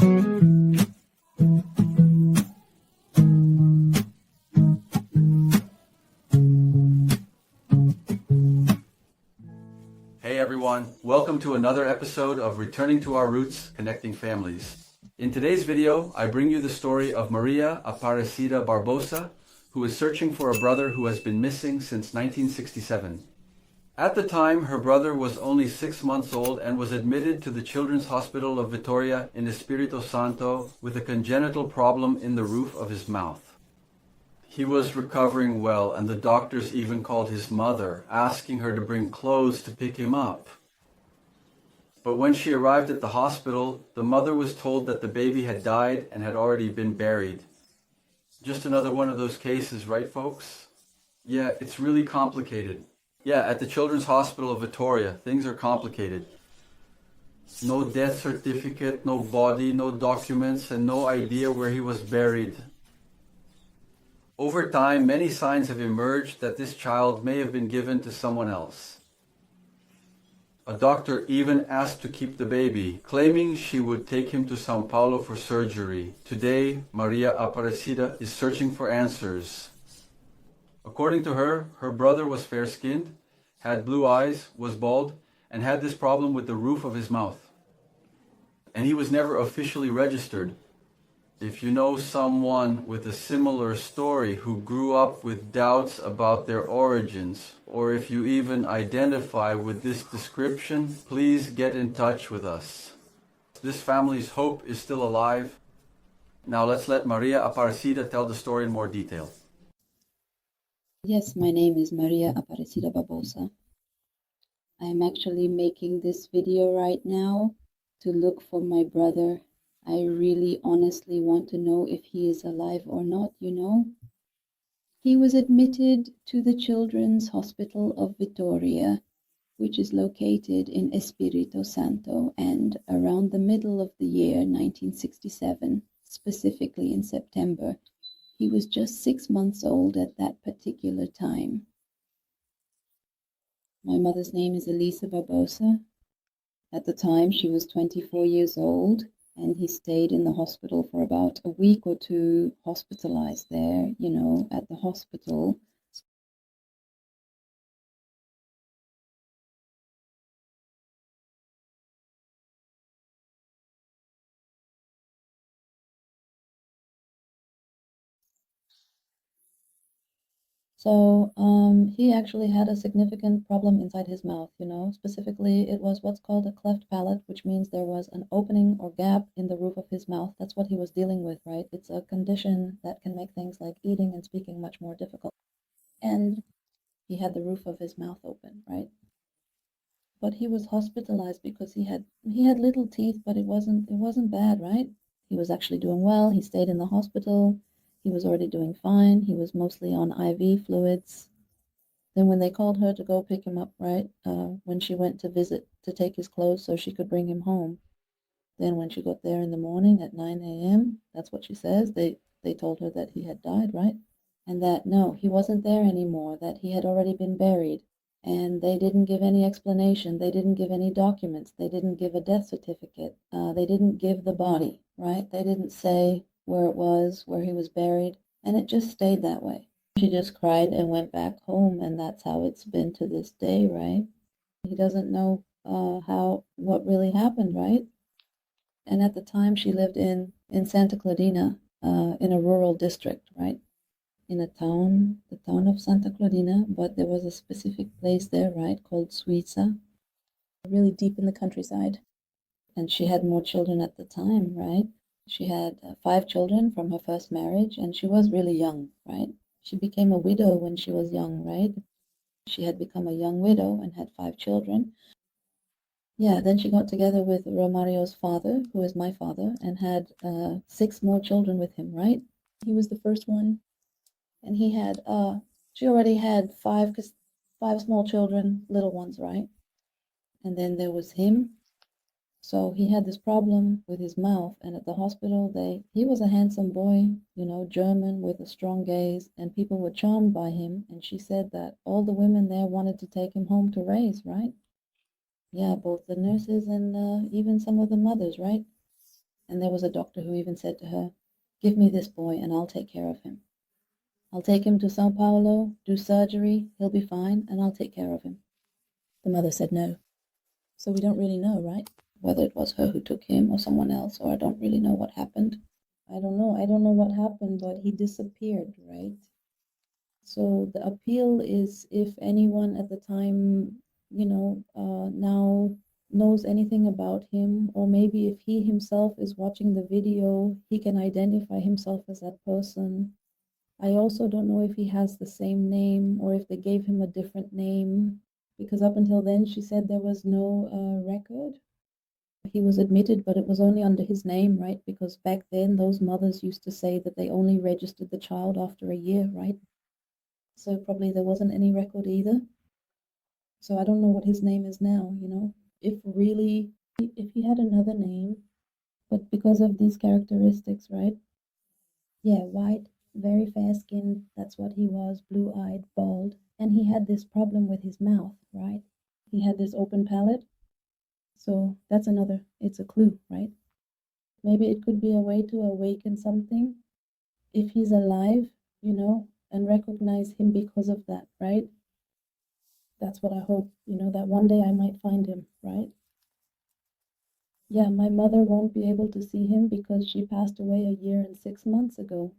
Hey everyone, welcome to another episode of Returning to Our Roots, Connecting Families. In today's video, I bring you the story of Maria Aparecida Barbosa, who is searching for a brother who has been missing since 1967. At the time, her brother was only 6 months old and was admitted to the Children's Hospital of Vitória in Espírito Santo with a congenital problem in the roof of his mouth. He was recovering well, and the doctors even called his mother, asking her to bring clothes to pick him up. But when she arrived at the hospital, the mother was told that the baby had died and had already been buried. Just another one of those cases, right folks? Yeah, it's really complicated. Yeah, at the Children's Hospital of Vitória, things are complicated. No death certificate, no body, no documents, and no idea where he was buried. Over time, many signs have emerged that this child may have been given to someone else. A doctor even asked to keep the baby, claiming she would take him to São Paulo for surgery. Today, Maria Aparecida is searching for answers. According to her, her brother was fair-skinned, had blue eyes, was bald, and had this problem with the roof of his mouth. And he was never officially registered. If you know someone with a similar story who grew up with doubts about their origins, or if you even identify with this description, please get in touch with us. This family's hope is still alive. Now let's let Maria Aparecida tell the story in more detail. Yes, my name is Maria Aparecida Barbosa. I am actually making this video right now to look for my brother. I really honestly want to know if he is alive or not, you know. He was admitted to the Children's Hospital of Vitória, which is located in Espírito Santo, and around the middle of the year 1967, specifically in September, he was just 6 months old at that particular time. My mother's name is Elisa Barbosa. At the time, she was 24 years old, and he stayed in the hospital for about a week or two, hospitalized there, you know, at the hospital. So he actually had a significant problem inside his mouth, you know. Specifically, it was what's called a cleft palate, which means there was an opening or gap in the roof of his mouth. That's what he was dealing with, right? It's a condition that can make things like eating and speaking much more difficult. And he had the roof of his mouth open, right? But he was hospitalized because he had little teeth, but it wasn't bad, right? He was actually doing well. He stayed in the hospital. He was already doing fine. He was mostly on IV fluids. Then when they called her to go pick him up, right, when she went to visit to take his clothes so she could bring him home, then when she got there in the morning at 9 a.m., that's what she says, they told her that he had died, right? And that, no, he wasn't there anymore, that he had already been buried. And they didn't give any explanation. They didn't give any documents. They didn't give a death certificate. They didn't give the body, right? They didn't say where it was, where he was buried. And it just stayed that way. She just cried and went back home, and that's how it's been to this day, right? He doesn't know what really happened, right? And at the time, she lived in Santa Claudina, in a rural district, right? In the town of Santa Claudina, but there was a specific place there, right, called Suiza, really deep in the countryside. And she had more children at the time, right? She had 5 children from her first marriage, and she was really young, right? She became a widow when she was young, right? She had become a young widow and had 5 children. Yeah, then she got together with Romario's father, who is my father, and had 6 more children with him, right? He was the first one. And he had, she already had 5 small children, little ones, right? And then there was him. So he had this problem with his mouth, and at the hospital, he was a handsome boy, you know, German with a strong gaze, and people were charmed by him. And she said that all the women there wanted to take him home to raise, right? Yeah, both the nurses and even some of the mothers, right? And there was a doctor who even said to her, "Give me this boy and I'll take care of him. I'll take him to Sao Paulo, do surgery, he'll be fine, and I'll take care of him." The mother said no. So we don't really know, right? Whether it was her who took him or someone else, or I don't really know what happened. I don't know. I don't know what happened, but he disappeared, right? So the appeal is if anyone at the time, now knows anything about him, or maybe if he himself is watching the video, he can identify himself as that person. I also don't know if he has the same name or if they gave him a different name, because up until then she said there was no record. He was admitted, but it was only under his name, right? Because back then those mothers used to say that they only registered the child after a year, right? So probably there wasn't any record either. So I don't know what his name is now, if he had another name, but because of these characteristics, right? Yeah, white, very fair-skinned, that's what he was, blue-eyed, bald. And he had this problem with his mouth, right? He had this open palate. So that's it's a clue, right? Maybe it could be a way to awaken something if he's alive, and recognize him because of that, right? That's what I hope, that one day I might find him, right? Yeah, my mother won't be able to see him because she passed away a year and 6 months ago.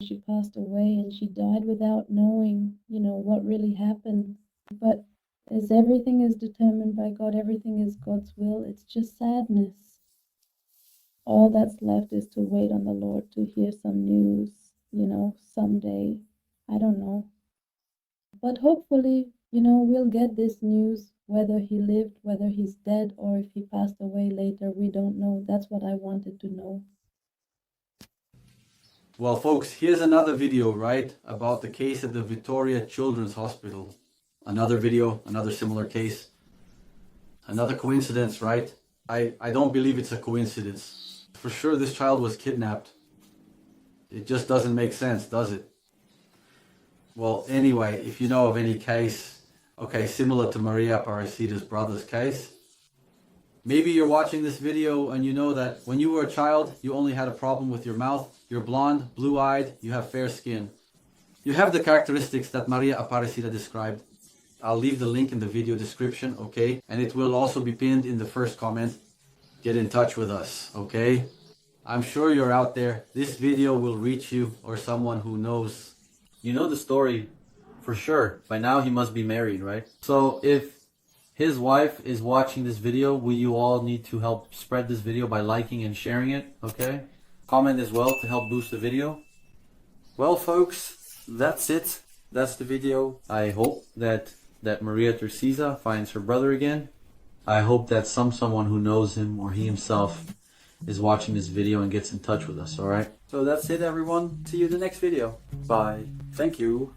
She passed away and she died without knowing, what really happened. But as everything is determined by God, everything is God's will, it's just sadness. All that's left is to wait on the Lord to hear some news, someday. I don't know. But hopefully, we'll get this news, whether he lived, whether he's dead, or if he passed away later. We don't know. That's what I wanted to know. Well, folks, here's another video, right, about the case at the Vitória Children's Hospital. Another video, another similar case. Another coincidence, right? I don't believe it's a coincidence. For sure, this child was kidnapped. It just doesn't make sense, does it? Well, anyway, if you know of any case, okay, similar to Maria Aparecida's brother's case, maybe you're watching this video and you know that when you were a child, you only had a problem with your mouth, you're blonde, blue-eyed, you have fair skin. You have the characteristics that Maria Aparecida described. I'll leave the link in the video description, okay? And it will also be pinned in the first comment. Get in touch with us, okay? I'm sure you're out there. This video will reach you or someone who knows. You know the story for sure. By now he must be married, right? So if his wife is watching this video, will you all need to help spread this video by liking and sharing it, okay? Comment as well to help boost the video. Well, folks, that's it. That's the video. I hope that Maria Tercisa finds her brother again. I hope that someone who knows him or he himself is watching this video and gets in touch with us, alright? So that's it, everyone. See you in the next video. Bye. Thank you.